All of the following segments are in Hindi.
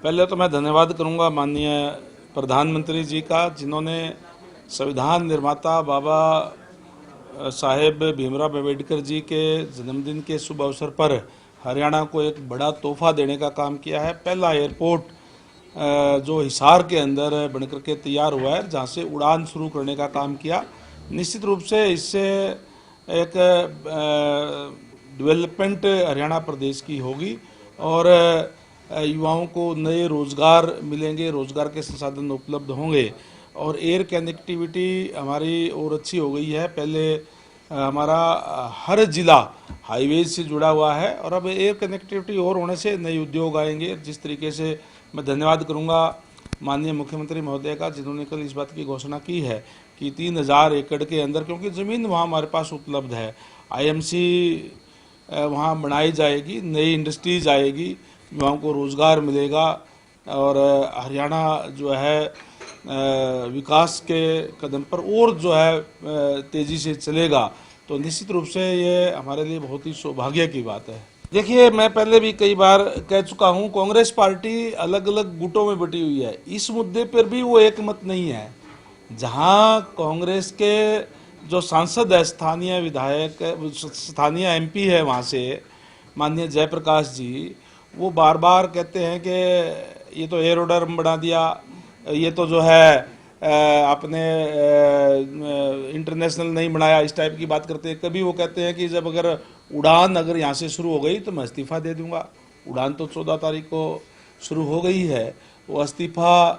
पहले तो मैं धन्यवाद करूंगा माननीय प्रधानमंत्री जी का, जिन्होंने संविधान निर्माता बाबा साहेब भीमराव अम्बेडकर जी के जन्मदिन के शुभ अवसर पर हरियाणा को एक बड़ा तोहफा देने का काम किया है। पहला एयरपोर्ट जो हिसार के अंदर बनकर के तैयार हुआ है, जहां से उड़ान शुरू करने का काम किया। निश्चित रूप से इससे एक डेवलपमेंट हरियाणा प्रदेश की होगी और युवाओं को नए रोजगार मिलेंगे, रोजगार के संसाधन उपलब्ध होंगे और एयर कनेक्टिविटी हमारी और अच्छी हो गई है। पहले हमारा हर जिला हाईवेज से जुड़ा हुआ है और अब एयर कनेक्टिविटी और होने से नए उद्योग आएंगे। जिस तरीके से मैं धन्यवाद करूंगा माननीय मुख्यमंत्री महोदय का, जिन्होंने कल इस बात की घोषणा की है कि 3000 एकड़ के अंदर, क्योंकि ज़मीन वहाँ हमारे पास उपलब्ध है, आईएमसी वहाँ बनाई जाएगी, नई इंडस्ट्रीज आएगी, युवाओं को रोज़गार मिलेगा और हरियाणा जो है विकास के कदम पर और जो है तेज़ी से चलेगा। तो निश्चित रूप से ये हमारे लिए बहुत ही सौभाग्य की बात है। देखिए, मैं पहले भी कई बार कह चुका हूँ, कांग्रेस पार्टी अलग अलग गुटों में बटी हुई है। इस मुद्दे पर भी वो एक मत नहीं है। जहाँ कांग्रेस के जो सांसद है, स्थानीय विधायक, स्थानीय एमपी है वहाँ से माननीय जयप्रकाश जी, वो बार बार कहते हैं कि ये तो एरोड्रम बना दिया, ये तो जो है आपने इंटरनेशनल नहीं बनाया, इस टाइप की बात करते हैं। कभी वो कहते हैं कि जब अगर उड़ान अगर यहाँ से शुरू हो गई तो मैं इस्तीफा दे दूंगा। उड़ान तो 14 तारीख को शुरू हो गई है, वो इस्तीफा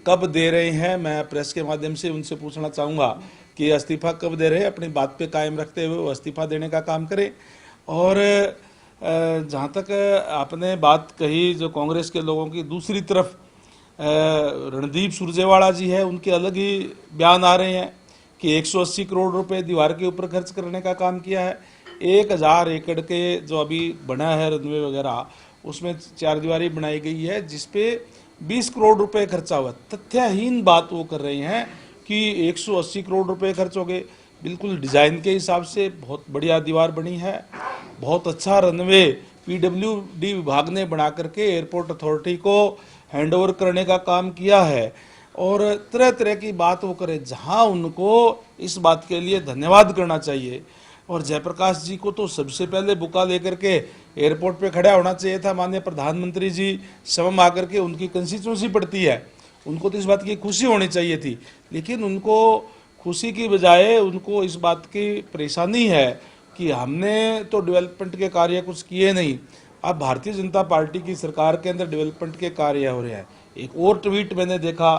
कब दे रहे हैं, मैं प्रेस के माध्यम से उनसे पूछना चाहूँगा कि इस्तीफा कब दे रहे हैं। अपनी बात पे कायम रखते हुए वो इस्तीफा देने का काम करें। और जहाँ तक आपने बात कही जो कांग्रेस के लोगों की, दूसरी तरफ रणदीप सुरजेवाला जी है, उनके अलग ही बयान आ रहे हैं कि 180 करोड़ रुपए दीवार के ऊपर खर्च करने का काम किया है। 1000 एकड़ के जो अभी बना है रनवे वगैरह, उसमें 4 दीवारी बनाई गई है जिसपे 20 करोड़ रुपए खर्चा हुआ। तथ्यहीन बात वो कर रहे हैं कि 180 करोड़ रुपए खर्च हो गए। बिल्कुल डिजाइन के हिसाब से बहुत बढ़िया दीवार बनी है, बहुत अच्छा रनवे पीडब्ल्यूडी विभाग ने बना करके एयरपोर्ट अथॉरिटी को हैंडओवर करने का काम किया है। और तरह तरह की बात वो करे, जहां उनको इस बात के लिए धन्यवाद करना चाहिए। और जयप्रकाश जी को तो सबसे पहले बुका लेकर के एयरपोर्ट पे खड़ा होना चाहिए था। माननीय प्रधानमंत्री जी समम आकर के, उनकी कंस्टिट्यूंसी पड़ती है, उनको तो इस बात की खुशी होनी चाहिए थी, लेकिन उनको खुशी की बजाय उनको इस बात की परेशानी है कि हमने तो डेवलपमेंट के कार्य कुछ किए नहीं। अब भारतीय जनता पार्टी की सरकार के अंदर डेवलपमेंट के कार्य हो रहे हैं। एक और ट्वीट मैंने देखा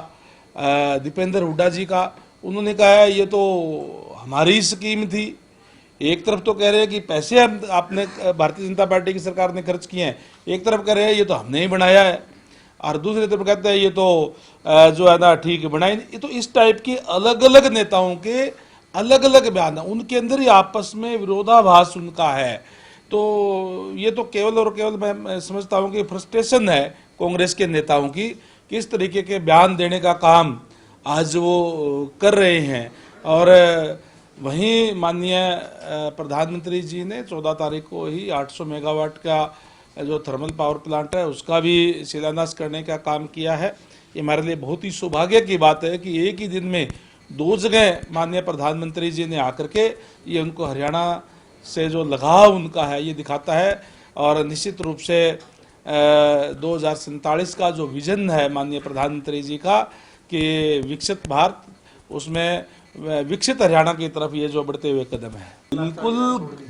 दीपेंद्र हुड्डा जी का, उन्होंने कहा है ये तो हमारी स्कीम थी। एक तरफ तो कह रहे हैं कि पैसे आपने भारतीय जनता पार्टी की सरकार ने खर्च किए हैं, एक तरफ कह रहे हैं ये तो हमने ही बनाया है, और दूसरी तरफ कहते हैं ये तो जो है ना ठीक बनाई। ये तो इस टाइप के अलग अलग नेताओं के अलग अलग बयान है, उनके अंदर ही आपस में विरोधाभास उनका है। तो ये तो केवल और केवल मैं समझता हूँ कि फ्रस्ट्रेशन है कांग्रेस के नेताओं की, किस तरीके के बयान देने का काम आज वो कर रहे हैं। और वहीं माननीय प्रधानमंत्री जी ने 14 तारीख को ही 800 मेगावाट का जो थर्मल पावर प्लांट है उसका भी शिलान्यास करने का काम किया है। ये हमारे लिए बहुत ही सौभाग्य की बात है कि एक ही दिन में 2 जगह माननीय प्रधानमंत्री जी ने आकर के ये उनको हरियाणा से जो लगाव उनका है ये दिखाता है। और निश्चित रूप से 2047 का जो विजन है माननीय प्रधानमंत्री जी का कि विकसित भारत, उसमें विकसित हरियाणा की तरफ ये जो बढ़ते हुए कदम है, बिल्कुल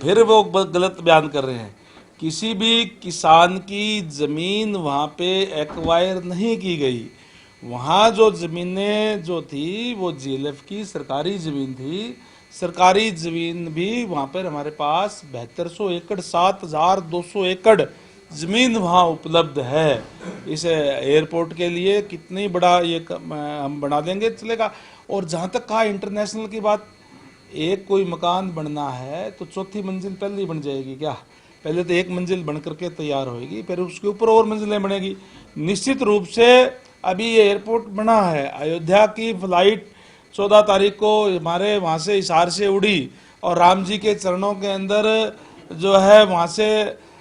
फिर वो गलत बयान कर रहे हैं। किसी भी किसान की जमीन वहाँ पे एक्वायर नहीं की गई। वहाँ जो जमीनें जो थी वो जीएलएफ की सरकारी जमीन थी। सरकारी जमीन भी वहाँ पर हमारे पास 7200 एकड़ 7200 एकड़ जमीन वहाँ उपलब्ध है। इस एयरपोर्ट के लिए कितनी बड़ा ये हम बना देंगे चलेगा। और जहाँ तक कहा इंटरनेशनल की बात, एक कोई मकान बनना है तो चौथी मंजिल पहले ही बन जाएगी क्या? पहले तो एक मंजिल बन करके तैयार होएगी, फिर उसके ऊपर और मंजिलें बनेगी। निश्चित रूप से अभी ये एयरपोर्ट बना है, अयोध्या की फ्लाइट 14 तारीख को हमारे वहाँ से हिसार से उड़ी और राम जी के चरणों के अंदर जो है वहाँ से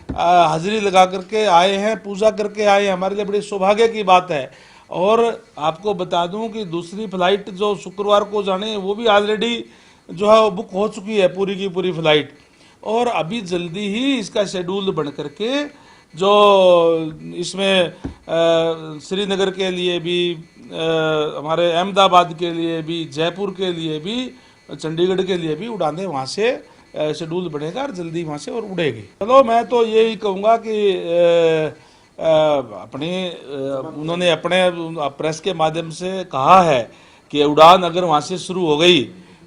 हाजिरी लगा करके आए हैं, पूजा करके आए हैं, हमारे लिए बड़ी सौभाग्य की बात है। और आपको बता दूं कि दूसरी फ्लाइट जो शुक्रवार को जाने वो भी ऑलरेडी जो है वो बुक हो चुकी है, पूरी की पूरी फ्लाइट। और अभी जल्दी ही इसका शेड्यूल बन करके जो इसमें श्रीनगर के लिए भी, हमारे अहमदाबाद के लिए भी, जयपुर के लिए भी, चंडीगढ़ के लिए भी उड़ानें वहाँ से शेड्यूल बनेगा और जल्दी वहाँ से और उड़ेगी। चलो मैं तो यही कहूँगा कि उन्होंने अपने प्रेस के माध्यम से कहा है कि उड़ान अगर वहाँ से शुरू हो गई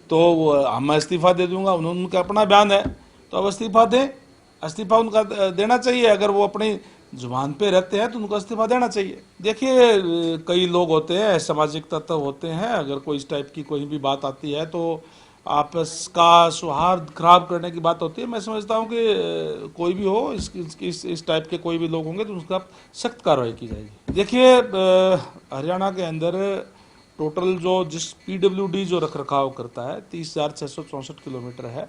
तो हम इस्तीफा दे दूंगा। उनका अपना बयान है, तो अब इस्तीफा दें, इस्तीफा उनका देना चाहिए। अगर वो अपनी जुबान पे रहते हैं तो उनको इस्तीफा देना चाहिए। देखिए, कई लोग होते हैं, सामाजिक तत्व होते हैं, अगर कोई इस टाइप की कोई भी बात आती है तो आपस का सौहार्द खराब करने की बात होती है। मैं समझता हूँ कि कोई भी हो इस टाइप के कोई भी लोग होंगे तो उसका सख्त कार्रवाई की जाएगी। देखिए, हरियाणा के अंदर टोटल जिस PWD जो रख रखाव करता है 30,664 किलोमीटर है,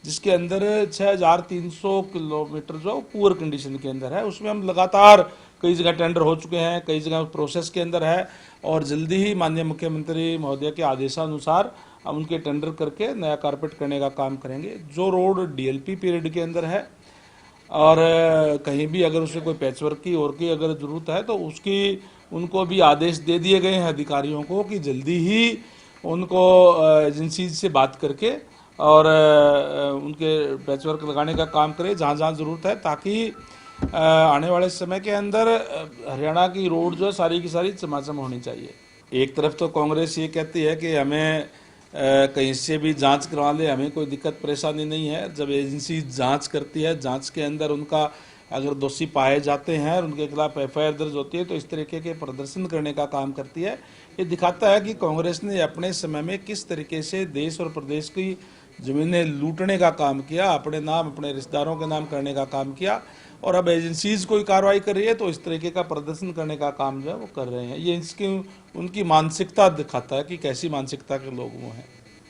जिसके अंदर 6,300 किलोमीटर जो पुअर कंडीशन के अंदर है। उसमें हम लगातार कई जगह टेंडर हो चुके हैं, कई जगह प्रोसेस के अंदर है, और जल्दी ही माननीय मुख्यमंत्री महोदय के आदेशानुसार हम उनके टेंडर करके नया कारपेट करने का काम करेंगे। जो रोड DLP पीरियड के अंदर है और कहीं भी अगर उसे कोई पैचवर्क की और की अगर ज़रूरत है तो उसकी उनको भी आदेश दे दिए गए हैं अधिकारियों को कि जल्दी ही उनको एजेंसी से बात करके और उनके पैचवर्क लगाने का काम करें जहाँ जहाँ ज़रूरत है, ताकि आने वाले समय के अंदर हरियाणा की रोड जो है सारी की सारी चमाचम होनी चाहिए। एक तरफ तो कांग्रेस ये कहती है कि हमें कहीं से भी जांच करवा ले, हमें कोई दिक्कत परेशानी नहीं है। जब एजेंसी जांच करती है, जांच के अंदर उनका अगर दोषी पाए जाते हैं और उनके खिलाफ FIR दर्ज होती है तो इस तरीके के प्रदर्शन करने का काम करती है। ये दिखाता है कि कांग्रेस ने अपने समय में किस तरीके से देश और प्रदेश की ज़मीनें लूटने का काम किया, अपने नाम अपने रिश्तेदारों के नाम करने का काम किया, और अब एजेंसीज कोई कार्रवाई कर रही है तो इस तरीके का प्रदर्शन करने का काम जो है वो कर रहे हैं। ये इसकी उनकी मानसिकता दिखाता है कि कैसी मानसिकता के लोग वो हैं।